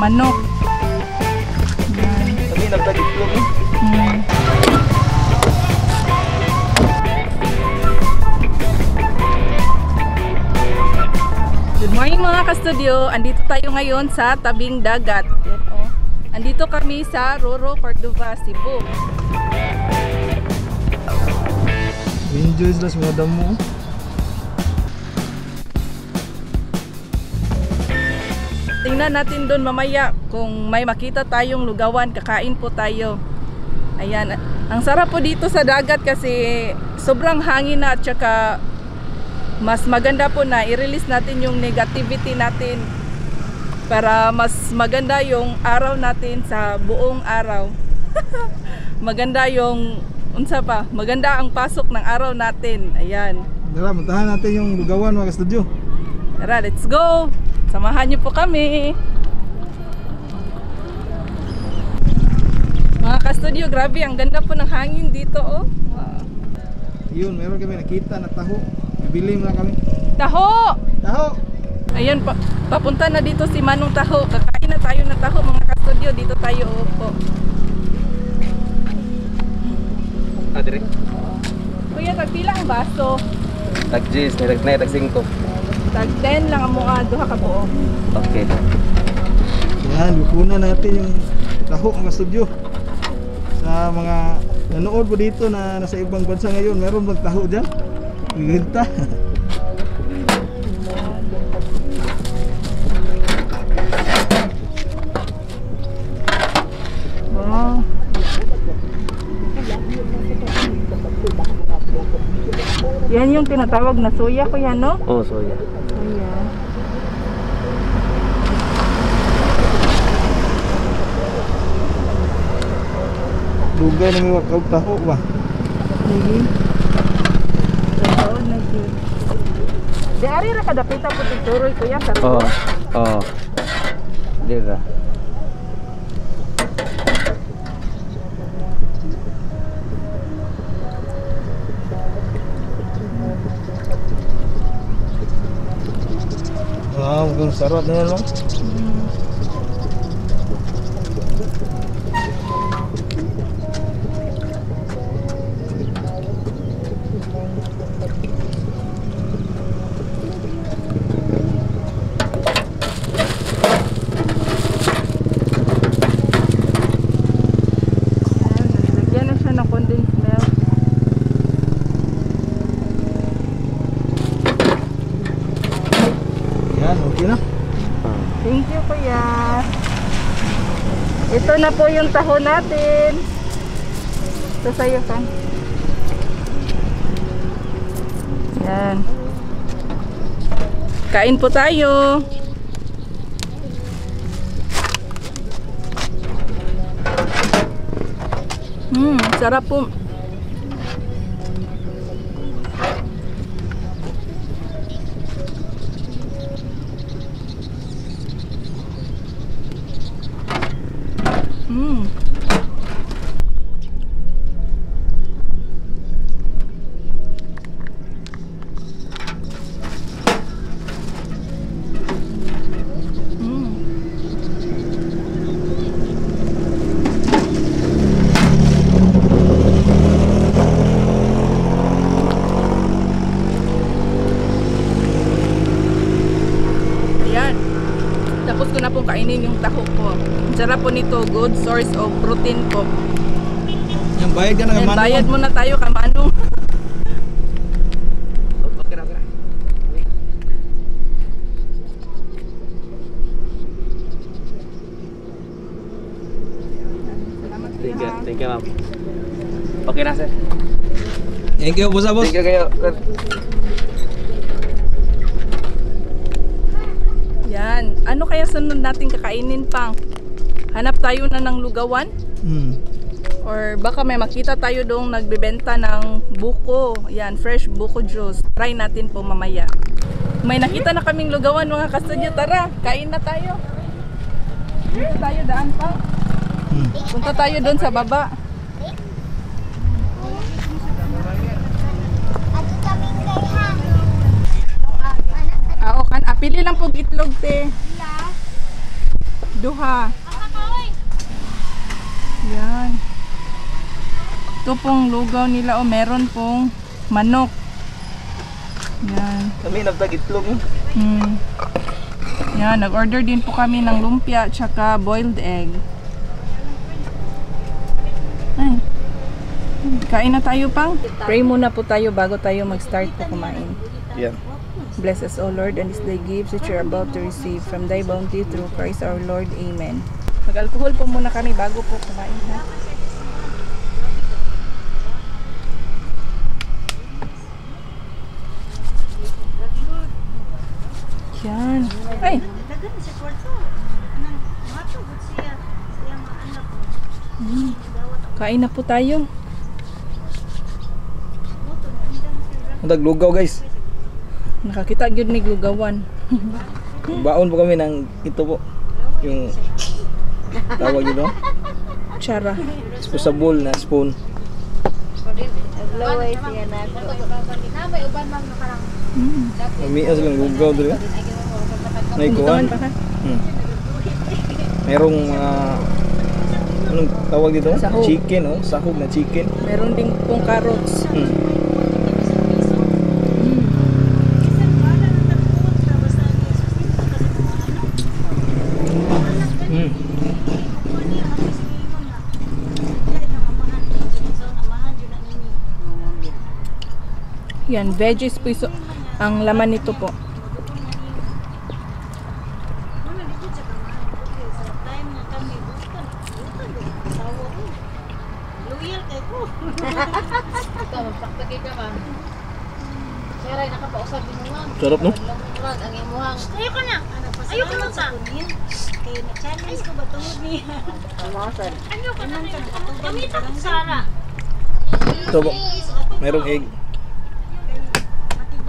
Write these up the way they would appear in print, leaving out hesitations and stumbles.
manok. Yan. Kami nagka-diplom eh. Good morning mga ka-studio. Andito tayo ngayon sa tabing dagat. Yan, oh. Andito kami sa Roro, Cordova, Cebu. Enjoy sila sa mga damo. Tingnan natin doon mamaya kung may makita tayong lugawan, kakain po tayo. Ayan, ang sarap po dito sa dagat kasi sobrang hangin na at saka mas maganda po na i-release natin yung negativity natin para mas maganda yung araw natin sa buong araw. Maganda yung maganda ang pasok ng araw natin. Ayan. Tara, puntahan natin yung lugawan mga ka-studio. Tara, let's go! Samahan niyo po kami. Mga ka-studio, grabe, ang ganda po ng hangin dito, oh. Wow. Yun, meron kami nakita na taho. Bibili muna kami. Taho! Taho! Ayun, papunta na dito si Manong Taho. Kakain na tayo ng taho, mga ka-studio. Dito tayo, po. Dire. Kuya, tagpila ang baso. Tag-G's, tag-5. Tag 10 lang ang mga duha ka buo. Okay. Yan, lukunan natin yung taho mga studio. Sa mga nanood po dito na nasa ibang bansa ngayon, meron bang taho dyan? Bibenta. Wow. Yan yung tinatawag na soya ko yan, no? Oh, soya. Soya. Dugay na may wakaw taho ba? Sige. Totoo na siya. Di ari ra kadapita po tuturoy kuya sa Oo. Oo. Dira. Wow, ang sarap na yan, no? Lagyan na siya ng condensed milk. Yan, okay na. Thank you kuya. Ito na po yung taho natin. Ito sa'yo ka. Yan. Kain po tayo. Sarap po. Tapos ko na pong kainin yung taho ko. Ang sarap po nito, good source of protein po. Yung bayad ka na And Manong. bayad muna tayo ka Manong. Okay na. Thank you, ma'am. Okay na, sir. Thank you, boss. Thank you kayo. Yan. Ano kaya sunod natin kakainin pang? Hanap tayo na ng lugawan? Or baka may makita tayo doong nagbebenta ng buko. Yan, fresh buko juice. Try natin po mamaya. May nakita na kaming lugawan mga ka-studio. Tara, kain na tayo. Dito tayo, daan pa. Punta tayo doon sa baba. Pili lang po itlog, te. duha. Yan. Ito pong lugaw nila o meron pong manok. Yan. Kami nagtag itlog. Yan, nag-order din po kami ng lumpia tsaka boiled egg. Ay. Kain na tayo pang. Pray muna po tayo bago tayo mag-start po kumain. Yan. Bless us, O Lord, and this thy gifts which you are about to receive from thy bounty through Christ our Lord. Amen. Mag-alcohol po muna kami bago po kumain, ha? Yan. Ay! Kain na po tayo. Naglugaw guys. Nakakita gyud ni lugawan. Baon po kami ng ito po. Yung tawag yun, no? Tsara. Disposable na spoon. Mamias lang lugaw dito. Naikuan. pa ka? Merong anong tawag dito? Sahog. Chicken, oh. Sahog na chicken. Meron ding pong carrots. Yan, veggies po ang laman nito po. Sarap, no? Ayoko na. Ayoko na sa. Kaya na-challenge ko ba tungod niya? Ayoko na. Gamita ko Sara. Ito po. Merong egg.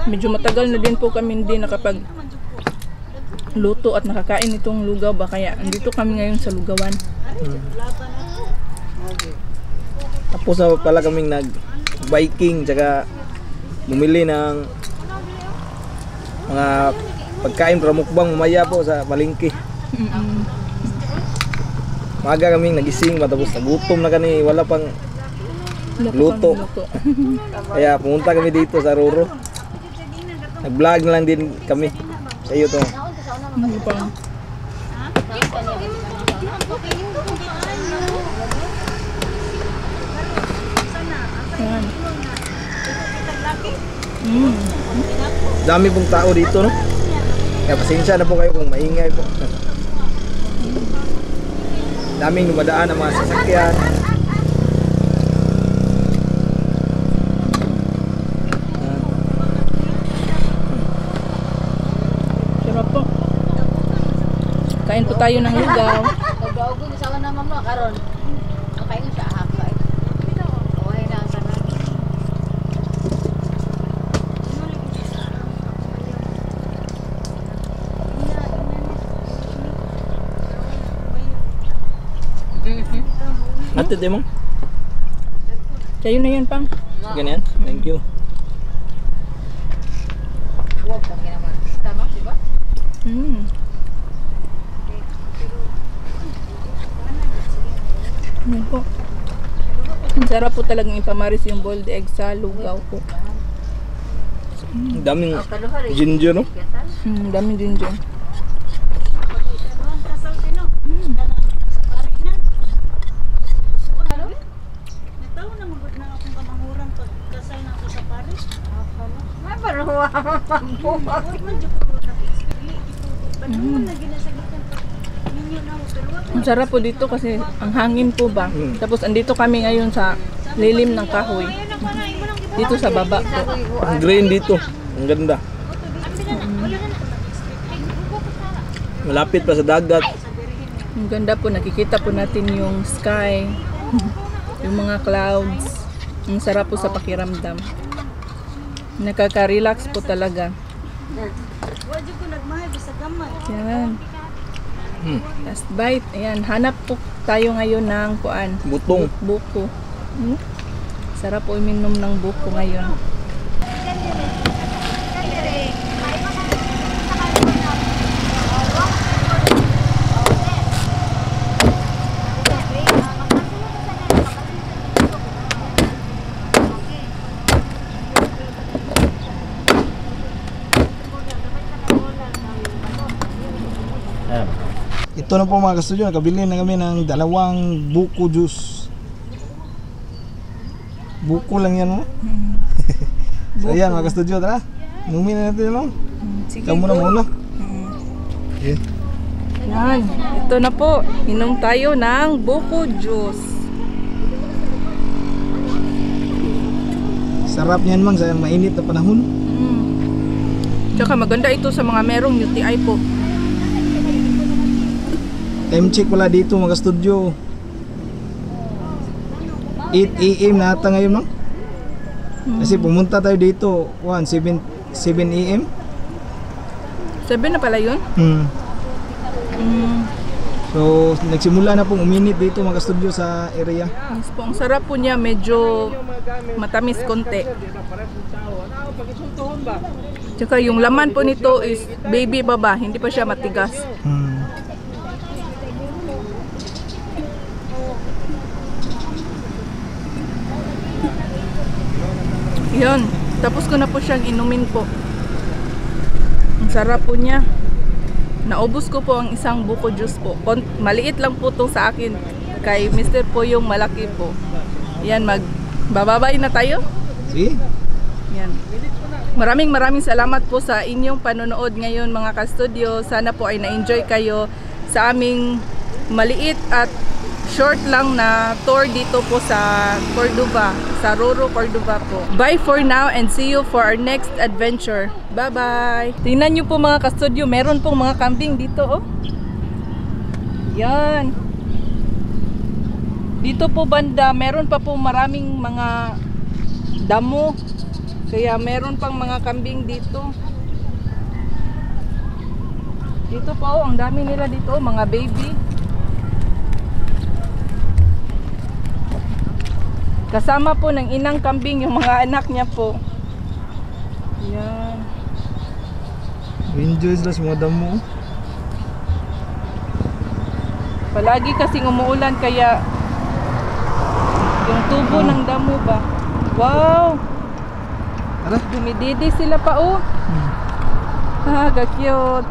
Medyo matagal na din po kami hindi nakapag luto at nakakain itong lugaw ba kaya andito kami ngayon sa lugawan. Tapos na pala kaming nag-biking tsaka bumili ng mga pagkain para mukbang mamaya po sa palengke. Maaga kaming nagising matapos nagutom na kani wala pang luto. Kaya pumunta kami dito sa Roro. Nag-vlog na lang din kami sa iyo to. Dami pong tao dito, no? Kaya pasensya na po kayo kung maingay po. Daming dumadaan ang mga sasakyan. Sarap po. Kain po tayo ng lugaw. Nagbago ni sawa na mama karon. Kain na siya ahak. Okay na sana. Ate, di mo? Kayo na yan pang. Ganyan? Thank you. Huwag kang ginaman. Tama, diba? Yan po. Ang sarap po talagang ipamaris yung boiled egg sa lugaw po. Daming ginger, no? Dami din dyan. Ang sarap po dito kasi ang hangin po ba. Tapos andito kami ngayon sa lilim ng kahoy. Dito sa baba po. Ang green dito. Ang ganda. Malapit pa sa dagat. Ang ganda po, nakikita po natin yung sky, yung mga clouds. Ang sarap po sa pakiramdam. Nakaka-relax po talaga. Yan. Last bite. Ayan, hanap po tayo ngayon ng kuan. Butong. Buko. Sarap po uminom ng buko ngayon. ito na po mga kastudyo, nakabili na kami ng dalawang buko juice. Buko lang yan mo. So ayan mga kastudyo, tara. Inumin na natin no. Sige. Ikaw muna go. muna. Okay. Yan. Ito na po. Inom tayo ng buko juice. Sarap niyan mang sa mainit na panahon. Tsaka maganda ito sa mga merong UTI po. Time check wala dito mga studio. 8 AM na ata ngayon mang. Kasi pumunta tayo dito 7 AM. 7 na pala yun? So nagsimula na pong uminit dito mga studio sa area. Yes po, ang sarap po niya, medyo matamis konti. Tsaka yung laman po nito is baby baba, hindi pa siya matigas. Yun, tapos ko na po siyang inumin po. Ang sarap po niya. Naubos ko po ang isang buko juice po. Maliit lang po itong sa akin. Kay Mr. po yung malaki po. Yan, magbababay na tayo. See? Yan. Maraming salamat po sa inyong panonood ngayon mga ka-studio. Sana po ay na-enjoy kayo sa aming maliit at short lang na tour dito po sa Cordova, sa Roro, Cordova po. Bye for now and see you for our next adventure. Bye-bye! Tingnan nyo po mga ka-studio, meron pong mga kambing dito oh. Yan. Dito po banda, meron pa po maraming mga damo. Kaya meron pang mga kambing dito. Dito po, oh, ang dami nila dito, oh, mga baby. Kasama po ng inang kambing yung mga anak niya po. Yan. Enjoy sila sa mga damo. Palagi kasing umuulan kaya yung tubo ng damo ba. Wow! Tara. Dumididi sila pa oh. Ah, ka-cute.